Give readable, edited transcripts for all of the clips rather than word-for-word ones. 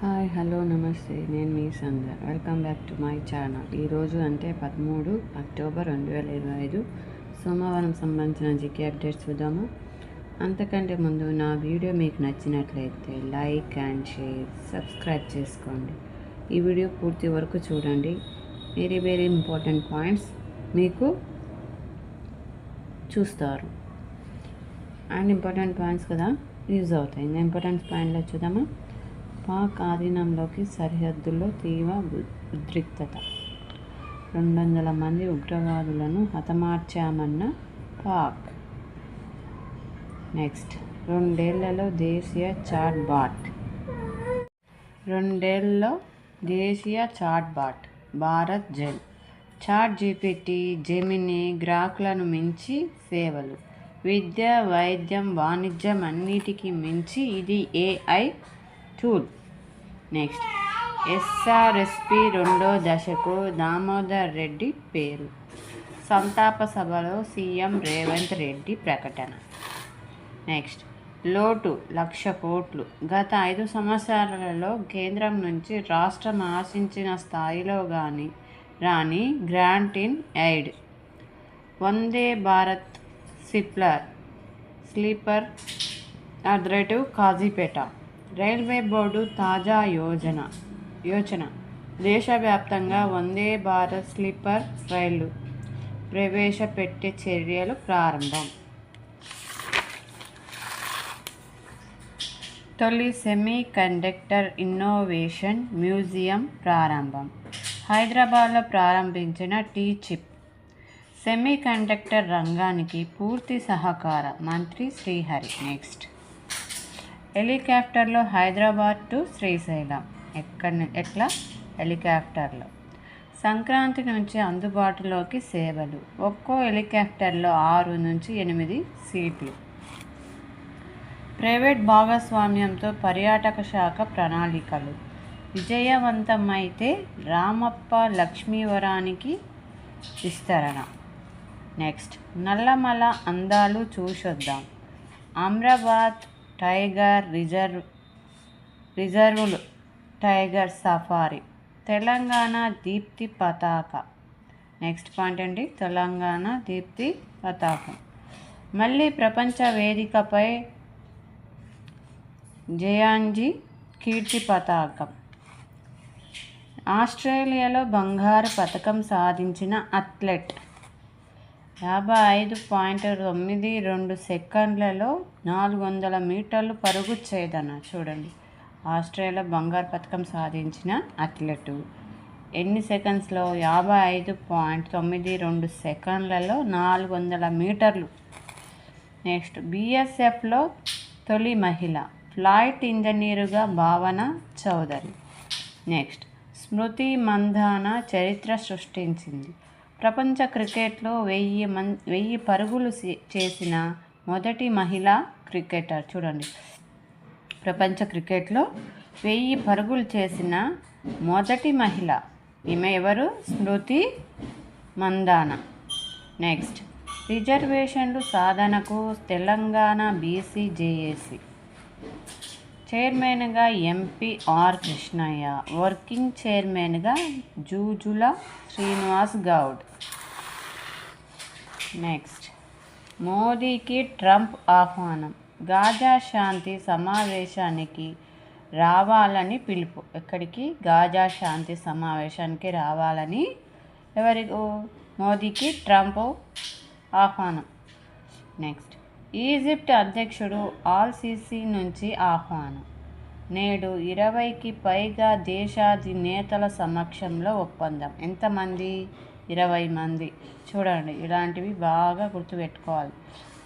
Hi hello నమస్తే, నేను మీ Sandhya. Welcome back to my channel. ఈరోజు అంటే 13 అక్టోబర్ 2025 సోమవారం సంబంధించిన జీకే అప్డేట్స్ చూద్దాము. అంతకంటే ముందు నా వీడియో మీకు నచ్చినట్లయితే లైక్ అండ్ షేర్, సబ్స్క్రైబ్ చేసుకోండి. ఈ వీడియో పూర్తి వరకు చూడండి. వెరీ ఇంపార్టెంట్ పాయింట్స్ మీకు చూస్తారు అండ్ ఇంపార్టెంట్ పాయింట్స్ కదా యూజ్ అవుతాయి. ఇంకా ఇంపార్టెంట్ పాయింట్లో చూద్దామా. పాక్ ఆధీనంలోకి సరిహద్దుల్లో తీవ్ర ఉద్రిక్తత. 200 మంది ఉగ్రవాదులను హతమార్చామన్న పాక్. నెక్స్ట్, రెండేళ్లలో దేశీయ చాట్ బాట్ భారత్ జెల్. చాట్ జీపీటీ, జెమినీ, గ్రాక్లను మించి సేవలు. విద్య, వైద్యం, వాణిజ్యం అన్నిటికీ మించి ఇది ఏఐ టూల్. నెక్స్ట్, ఎస్ఆర్ఎస్పి రెండో దశకు దామోదర్ రెడ్డి పేరు. సంతాప సభలో సీఎం రేవంత్ రెడ్డి ప్రకటన. నెక్స్ట్, లోటు 1,00,000 కోట్లు. గత 5 సంవత్సరాలలో కేంద్రం నుంచి రాష్ట్రం ఆశించిన స్థాయిలో రాని grant in aid. Vande Bharat sleeper Kazipet. Railway board తాజా యోచన. దేశవ్యాప్తంగా వందే భారత్ స్లీపర్ రైళ్లు ప్రవేశపెట్టే చర్యలు ప్రారంభం. తొలి సెమీ కండక్టర్ ఇన్నోవేషన్ మ్యూజియం ప్రారంభం. హైదరాబాద్లో ప్రారంభించిన టీ-చిప్. సెమీ కండక్టర్ రంగానికి పూర్తి సహకార మంత్రి శ్రీహరి. నెక్స్ట్, హెలికాప్టర్లో హైదరాబాద్ టు శ్రీశైలం. ఎట్లా? హెలికాప్టర్లో. సంక్రాంతి నుంచి అందుబాటులోకి సేవలు. ఒక్కో హెలికాప్టర్లో 6 నుంచి 8 సీట్లు. ప్రైవేట్ భాగస్వామ్యంతో పర్యాటక శాఖ ప్రణాళికలు. విజయవంతమైతే రామప్ప లక్ష్మీవరానికి విస్తరణ. నెక్స్ట్, నల్లమల అందాలు చూసొద్దాం. అమ్రాబాద్ టైగర్ రిజర్వులు టైగర్ సఫారీ. తెలంగాణ దీప్తి పతాక. నెక్స్ట్ పాయింట్ అండి, తెలంగాణ దీప్తి పతాకం. మళ్ళీ ప్రపంచ వేదికపై జయాంజీ కీర్తి పతాకం. ఆస్ట్రేలియాలో బంగారు పతకం సాధించిన అథ్లెట్. 55.92 సెకండ్లలో 400 మీటర్లు పరుగు ఛేదన. చూడండి, ఆస్ట్రేలియా బంగారు పతకం సాధించిన అథ్లెట్ ఎన్ని సెకండ్స్లో? 55.92 సెకండ్లలో 400 మీటర్లు. నెక్స్ట్, బీఎస్ఎఫ్లో తొలి మహిళ ఫ్లైట్ ఇంజనీరుగా భావన చౌదరి. నెక్స్ట్, స్మృతి మంధాన చరిత్ర సృష్టించింది. ప్రపంచ క్రికెట్లో 1000 పరుగులు చేసిన మొదటి మహిళా క్రికెటర్. చూడండి, ప్రపంచ క్రికెట్లో 1000 పరుగులు చేసిన మొదటి మహిళ ఈమె ఎవరు? స్మృతి మంధాన. నెక్స్ట్, రిజర్వేషన్లు సాధనకు తెలంగాణ బీసీ జేఏసీ. చైర్మన్గా ఎంపీ ఆర్ కృష్ణయ్య. వర్కింగ్ చైర్మన్గా జూజుల శ్రీనివాస్ గౌడ్. నెక్స్ట్, మోదీకి ట్రంప్ ఆహ్వానం. గాజా శాంతి సమావేశానికి రావాలని పిలుపు. ఎక్కడికి? గాజా శాంతి సమావేశానికి రావాలని మోదీకి ట్రంప్ ఆహ్వానం. నెక్స్ట్, ఈజిప్ట్ అధ్యక్షుడు ఆల్-సిసి నుంచి ఆహ్వానం. నేడు 20కి పైగా దేశాధినేతల సమక్షంలో ఒప్పందం. ఎంతమంది? 20 మంది. చూడండి, ఇలాంటివి బాగా గుర్తుపెట్టుకోవాలి.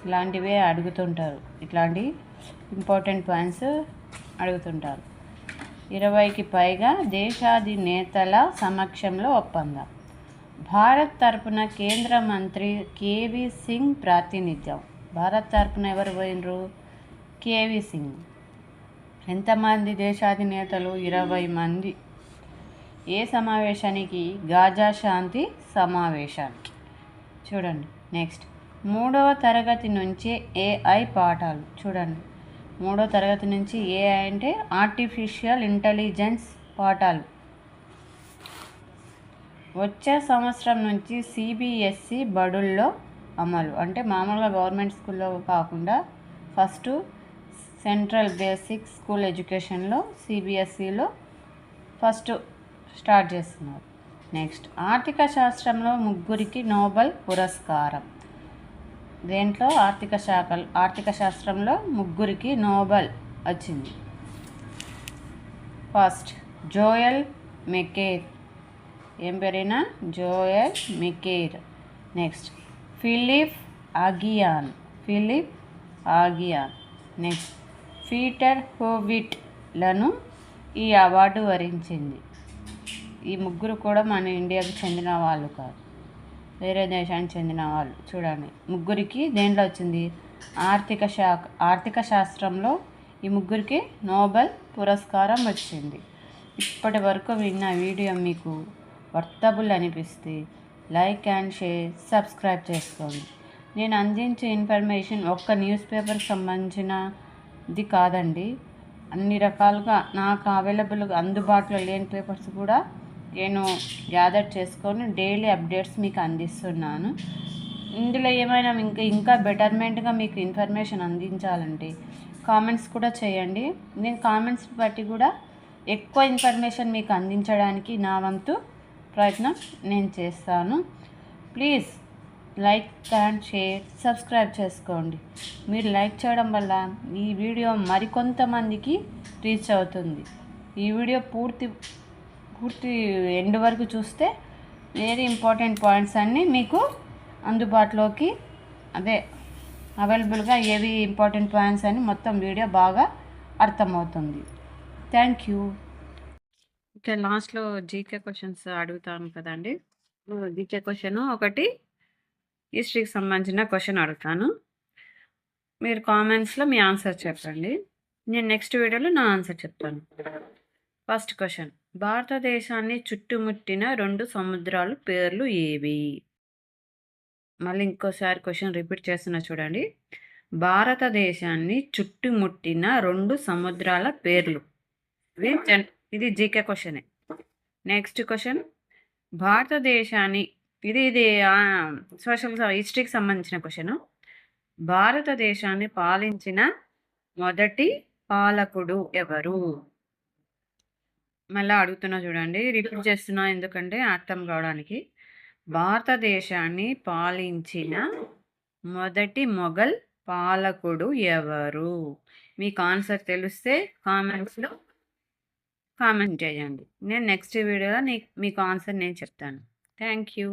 ఇలాంటివే అడుగుతుంటారు, ఇట్లాంటి ఇంపార్టెంట్ పాయింట్స్ అడుగుతుంటారు. 20కి పైగా దేశాధినేతల సమక్షంలో ఒప్పందం. భారత్ తరపున కేంద్ర మంత్రి కేవీ సింగ్ ప్రాతినిధ్యం. భారత్ తరపున ఎవరు పోయినరు? కేవీ సింగ్. ఎంతమంది దేశాధినేతలు? 20 మంది. ఏ సమావేశానికి? గాజా శాంతి సమావేశానికి. చూడండి. నెక్స్ట్, 3వ తరగతి నుంచే ఏఐ పాఠాలు. చూడండి, 3వ తరగతి నుంచి ఏఐ అంటే ఆర్టిఫిషియల్ ఇంటెలిజెన్స్ పాఠాలు. వచ్చే సంవత్సరం నుంచి సిబిఎస్ఈ బడుల్లో అమలు. అంటే మామూలుగా గవర్నమెంట్ స్కూల్లో కాకుండా ఫస్ట్ సెంట్రల్ బేసిక్ స్కూల్ ఎడ్యుకేషన్లో సిబిఎస్ఈలో ఫస్ట్ స్టార్ట్ చేస్తున్నారు. నెక్స్ట్, ఆర్థిక శాస్త్రంలో 3 నోబెల్ పురస్కారం. దేంట్లో? ఆర్థిక శాస్త్రంలో 3 నోబెల్ వచ్చింది. First Joel Mokyr. ఏం పేరైనా? Joel Mokyr. Next Philippe Aghion. Next Peter హోవిట్లను ఈ అవార్డు వరించింది. ఈ 3 కూడా మన ఇండియాకు చెందిన వాళ్ళు కాదు, వేరే దేశానికి చెందిన వాళ్ళు. చూడండి, 3 దేంట్లో వచ్చింది? ఆర్థిక శాస్త్రంలో ఈ 3 నోబెల్ పురస్కారం వచ్చింది. ఇప్పటి వరకు విన్న వీడియో మీకు వర్తబుల్ అనిపిస్తే లైక్ అండ్ షేర్, సబ్స్క్రైబ్ చేసుకోండి. నేను అందించే ఇన్ఫర్మేషన్ ఒక్క న్యూస్ పేపర్కి సంబంధించినది కాదండి. అన్ని రకాలుగా నాకు అవైలబుల్గా అందుబాటులో లేని పేపర్స్ కూడా నేను గ్యాదర్ చేసుకొని డైలీ అప్డేట్స్ మీకు అందిస్తున్నాను. ఇందులో ఏమైనా ఇంకా బెటర్మెంట్గా మీకు ఇన్ఫర్మేషన్ అందించాలంటే కామెంట్స్ కూడా చేయండి. నేను కామెంట్స్ బట్టి కూడా ఎక్కువ ఇన్ఫర్మేషన్ మీకు అందించడానికి నా వంతు ప్రయత్నం నేను చేస్తాను. Please like and share, subscribe చేసుకోండి. మీరు లైక్ చేయడం వల్ల ఈ వీడియో మరికొంతమందికి రీచ్ అవుతుంది. ఈ వీడియో పూర్తి ఎండ్ వరకు చూస్తే వెరీ ఇంపార్టెంట్ పాయింట్స్ అన్నీ మీకు అందుబాటులోకి అవైలబుల్గా ఏవి ఇంపార్టెంట్ పాయింట్స్ అని మొత్తం వీడియో బాగా అర్థమవుతుంది. Thank you. ఇక లాస్ట్లో జీకే క్వశ్చన్స్ అడుగుతాను కదండి. జీకే క్వశ్చన్ ఒకటి హిస్టరీకి సంబంధించిన క్వశ్చన్ అడుగుతాను. మీరు కామెంట్స్లో మీ ఆన్సర్ చెప్పండి. నేను నెక్స్ట్ వీడియోలో నా ఆన్సర్ చెప్తాను. ఫస్ట్ క్వశ్చన్, భారతదేశాన్ని చుట్టుముట్టిన 2 సముద్రాలు పేర్లు ఏవి? మళ్ళీ ఇంకోసారి క్వశ్చన్ రిపీట్ చేస్తున్నా చూడండి. భారతదేశాన్ని చుట్టుముట్టిన 2 సముద్రాల పేర్లు. ఇది జీకే క్వశ్చనే. నెక్స్ట్ క్వశ్చన్, భారతదేశాన్ని ఇది హిస్టరీకి సంబంధించిన క్వశ్చన్. భారతదేశాన్ని పాలించిన మొదటి పాలకుడు ఎవరు? మళ్ళీ అడుగుతున్నా చూడండి, రిపీట్ చేస్తున్నా ఎందుకంటే అర్థం కావడానికి. భారతదేశాన్ని పాలించిన మొదటి మొఘల్ పాలకుడు ఎవరు? మీకు ఆన్సర్ తెలిస్తే కామెంట్స్లో కామెంట్ చేయండి. నేను నెక్స్ట్ వీడియోలో మీకు ఆన్సర్ నేను చెప్తాను. Thank you.